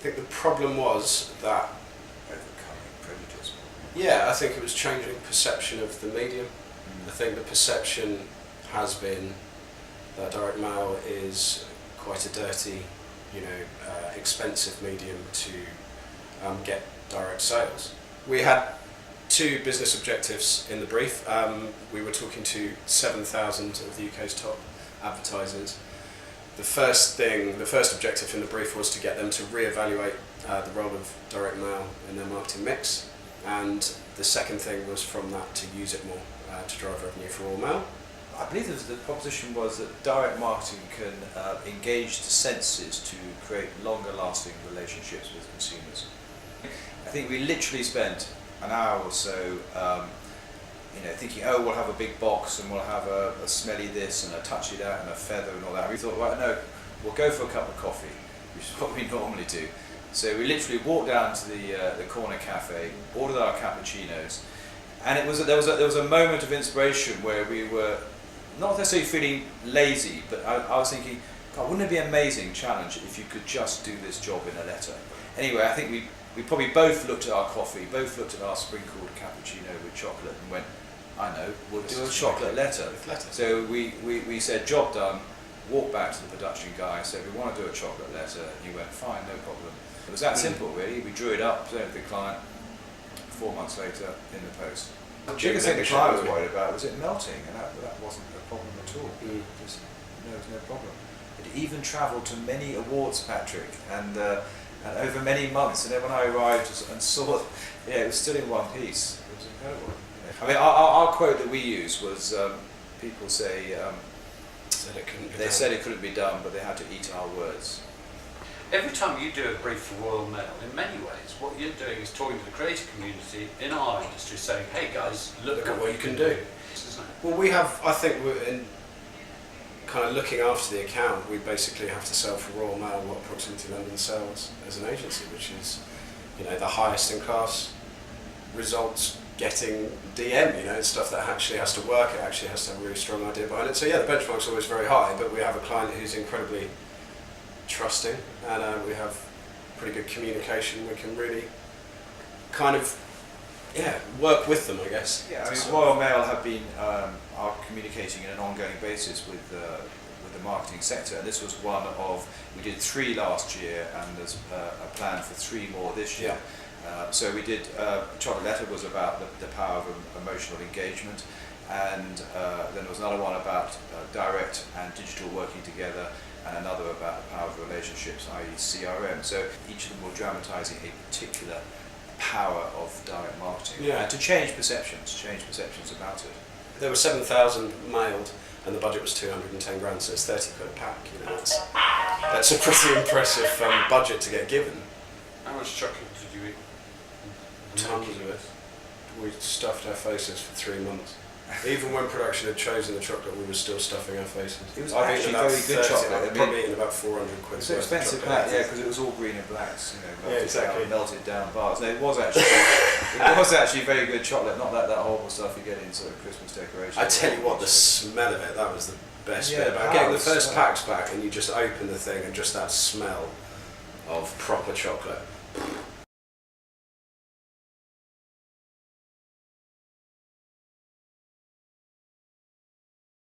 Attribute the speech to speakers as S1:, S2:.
S1: think the problem was that,
S2: overcoming prejudice.
S1: yeah, I think it was changing perception of the medium. I think the perception has been that direct mail is quite a dirty, expensive medium to get direct sales. We had two business objectives in the brief. We were talking to 7,000 of the UK's top advertisers. The first objective in the brief was to get them to reevaluate the role of direct mail in their marketing mix, and the second thing was from that to use it more to drive revenue for Royal Mail.
S2: I believe the proposition was that direct marketing can engage the senses to create longer lasting relationships with consumers. I think we literally spent an hour or so thinking, oh, we'll have a big box and we'll have a smelly this and a touchy that and a feather and all that. We thought, right, no, we'll go for a cup of coffee, which is what we normally do. So we literally walked down to the corner cafe, ordered our cappuccinos, and there was a moment of inspiration where we were not necessarily feeling lazy, but I was thinking, God, wouldn't it be an amazing challenge if you could just do this job in a letter? Anyway, I think we probably both looked at our coffee, both looked at our sprinkled cappuccino with chocolate and went, I know, we'll do a chocolate letter. So we said, job done, walked back to the production guy, said, we want to do a chocolate letter. He went, fine, no problem. It was that simple, really. We drew it up, presented to the client, 4 months later, in the post. The biggest thing the client was worried about was it melting, and that wasn't a problem at all. Just, no, it was no problem. It even travelled to many awards, Patrick, and over many months. And then when I arrived and saw, it was still in one piece. It was incredible. I mean, our quote that we used was, people say, they said it couldn't be done, but they had to eat our words.
S3: Every time you do a brief for Royal Mail, in many ways, what you're doing is talking to the creative community in our industry, saying, hey guys, look at what you can do.
S1: Well, we have, I think, we're in kind of looking after the account, we basically have to sell for Royal Mail what Proximity London sells as an agency, which is, the highest in class results getting DM, it's stuff that actually has to work, it actually has to have a really strong idea behind it. So yeah, the benchmark's always very high, but we have a client who's incredibly trusting, and we have pretty good communication. We can really kind of work with them, I guess.
S2: Yeah, I mean, Royal Mail have been are communicating in an ongoing basis with the marketing sector, and this was one of, we did 3 last year, and there's a plan for 3 more this year. So we did, Chocolate Letter was about the power of emotional engagement, and then there was another one about direct and digital working together, and another about the power of relationships, i.e. CRM. So each of them were dramatising a particular power of direct marketing, and to change perceptions about it.
S1: There were 7,000 mailed, and the budget was 210 grand, so it's 30 quid a pack. That's a pretty impressive budget to get given.
S3: How much chocolate did you eat?
S1: Tons of it. We stuffed our faces for 3 months. Even when production had chosen the chocolate, we were still stuffing our faces.
S2: It was actually very good chocolate.
S1: I've probably eaten about 400 quid.
S2: It's expensive pack, because it was all green and blacks, melted down bars. No, it was actually very good chocolate, not that horrible stuff you get in sort of Christmas decorations.
S1: I tell you what, the smell of it, that was the best bit about getting the first packs back, and you just open the thing and just that smell of proper chocolate.